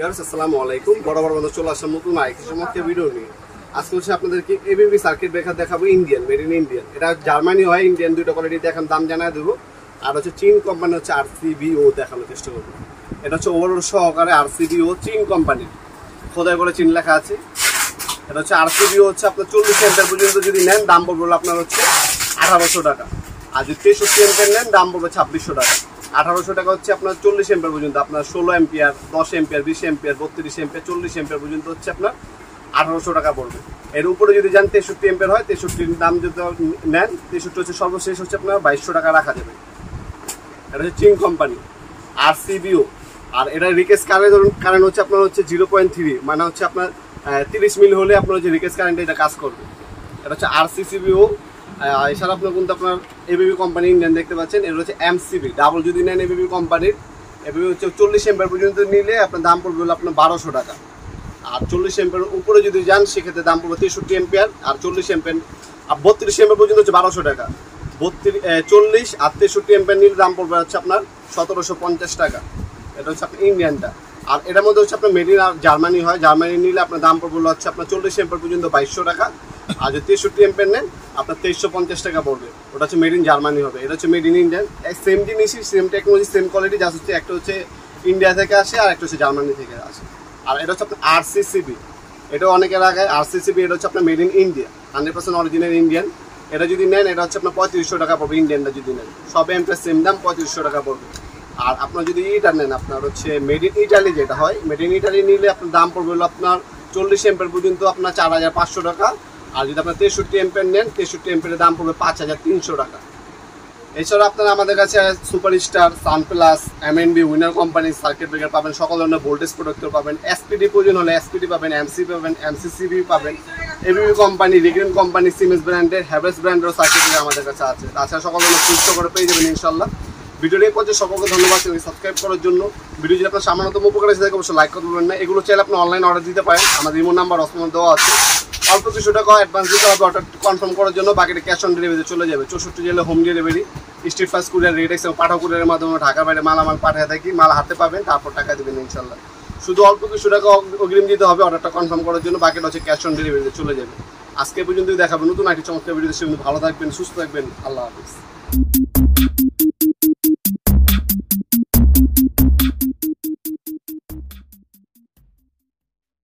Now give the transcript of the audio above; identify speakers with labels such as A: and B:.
A: আসসালামু আলাইকুম। বরাবর মতো চলে আসলাম নতুন আরেকটি চমৎকার ভিডিও নিয়ে। আজকে হচ্ছে আপনাদেরকে এবিবি সার্কিট ব্রেকার দেখাবো, ইন্ডিয়ান, মেড ইন ইন্ডিয়ান। এটা জার্মানি হয়, ইন্ডিয়ান দুটো কোয়ালিটি দেখান, দাম জানায় দেবো। আর হচ্ছে চীন কোম্পানি হচ্ছে আরসিবিও দেখানোর চেষ্টা করবো। এটা হচ্ছে ওভারঅল সহকারে আরসিবিও চীন কোম্পানির, খোদাই করে চীন লেখা আছে। এটা হচ্ছে আরসিবিও হচ্ছে আপনার 40 অ্যাম্পিয়ার পর্যন্ত যদি নেন দাম পড়বে আপনার হচ্ছে 1800 টাকা। আর যদি 63 অ্যাম্পিয়ার নেন দাম পড়বে 2600 টাকা। 1800 টাকা হচ্ছে আপনার 40 অ্যাম্পিয়ার পর্যন্ত, আপনার 16 ampere, 10 ampere, 20 ampere, 32 ampere, 40 ampere পর্যন্ত হচ্ছে আপনার 1800 টাকা পড়বে। এর উপরে যদি যান 63 অ্যাম্পিয়ার হয়, 63 দাম যদি নেন, 63 হচ্ছে সর্বশেষ হচ্ছে আপনার 2200 টাকা রাখা যাবে। এটা হচ্ছে চীন কোম্পানি আরসিবিও। আর এটা রিকেস কারেন্ট হচ্ছে আপনার হচ্ছে 0.3, মানে হচ্ছে আপনার 30 মিলি হলে আপনার হচ্ছে রিকেস কারেন্টে এটা কাজ করবে। এটা হচ্ছে আরসিবিও। এছাড়া আপনার কিন্তু আপনার এবিবি কোম্পানি ইন্ডিয়ান দেখতে পাচ্ছেন। এটা হচ্ছে এমসিবি ডাবল যদি নেন এবিবি কোম্পানির। এবিবি হচ্ছে 40 অ্যাম্পিয়ার পর্যন্ত নিলে আপনার দাম পড়বে হলো আপনার 1200 টাকা। আর 40 অ্যাম্পিয়ার উপরে যদি যান সেক্ষেত্রে দাম পড়বে 63 অ্যাম্পিয়ার। আর 40 অ্যাম্পিয়ার আর 32 অ্যাম্পিয়ার পর্যন্ত হচ্ছে 1200 টাকা। 40 আর 63 অ্যাম্পিয়ার নিলে দাম পড়বে হচ্ছে আপনার 1750 টাকা। এটা হচ্ছে আপনার ইন্ডিয়ানটা। আর এটার মধ্যে হচ্ছে আপনার মেড ইন জার্মানি হয়, জার্মানি নিলে আপনার দাম পড়বে হচ্ছে আপনার 40 অ্যাম্পিয়ার পর্যন্ত 2200 টাকা। আর যদি 63 অ্যাম্পিয়ার নেন আপনার 2350 টাকা পড়বে। ওটা হচ্ছে মেড ইন জার্মানি হবে। এটা হচ্ছে মেড ইন ইন্ডিয়ান। সেম জিনিসই, same technology, same quality, just হচ্ছে একটা হচ্ছে ইন্ডিয়া থেকে আসে আর একটা হচ্ছে জার্মানি থেকে আসে। আর এটা হচ্ছে আপনার আরসিসিবি। এটাও অনেকের আগে আরসিসিবি। এটা হচ্ছে আপনার made in India, 100% original Indian. এটা যদি নেন এটা হচ্ছে আপনার 3500 টাকা পড়বে। ইন্ডিয়ানটা যদি নেন সব অ্যাম্পিয়ার সেম দাম, 3500 টাকা পড়বে। আর আপনার যদি ইটা নেন আপনার হচ্ছে মেড ইন ইটালি যেটা হয়, মেড ইন ইটালি নিলে আপনার দাম পড়বে হলো আপনার 40 অ্যাম্পিয়ার পর্যন্ত আপনার 4500 টাকা। আর যদি আপনার 63 অ্যাম্পিয়ার নেন, 63 অ্যাম্পিয়ারের দাম পড়বে 5300 টাকা। এছাড়া আপনারা আমাদের কাছে সুপারস্টার, সানপ্লাস, এমএনবি, উইনার কোম্পানির সার্কিট ব্রেকার পাবেন, সকল ধরনের ভোল্টেজ প্রোটেক্টর পাবেন। এসপিডি প্রয়োজন হলে এসপিডি পাবেন, এমসি পাবেন, এমসিসিবি পাবেন। এবিবি কোম্পানি, রিগ্রেন কোম্পানি, সিমেন্স ব্র্যান্ডের, হ্যাভেলস ব্র্যান্ডের সার্কিট ব্রেকার আমাদের কাছে আছে। তাছাড়া সকল ধরনের সুস্থ করে পেয়ে যাবেন ইনশাল্লাহ। ভিডিওটি পর্যন্ত সকলকে ধন্যবাদ সাবস্ক্রাইব করার জন্য। ভিডিও যদি আপনার সামান্যতম উপকার এসে থাকে অবশ্যই লাইক করতে বলবেন না। এগুলো চাইলে আপনি অনলাইন অর্ডার দিতে পারেন, আমাদের ইমো নাম্বার অসময় দেওয়া আছে। অল্প কিছু টাকা অ্যাডভান্স দিতে হবে অর্ডার কনফার্ম করার জন্য, বাকিটা ক্যাশ অন ডেলিভারিতে চলে যাবে। 64 জেলে home delivery, street fast courier, RedX এবং পাঠক কুরিয়ারের মাধ্যমে ঢাকার বাইরে মালামাল পাঠিয়ে থাকি। মাল হাতে পাবেন, তারপর টাকা দেবেন ইনশাল্লাহ। শুধু অল্প কিছু টাকা অগ্রিম দিতে হবে অর্ডারটা কনফার্ম করার জন্য, বাকিটা হচ্ছে ক্যাশ অন ডেলিভারিতে চলে যাবে। আজকে পর্যন্ত দেখাবো নতুন একটি চমৎকার ভিডিও। ভালো থাকবেন, সুস্থ থাকবেন, আল্লাহ হাফিজ।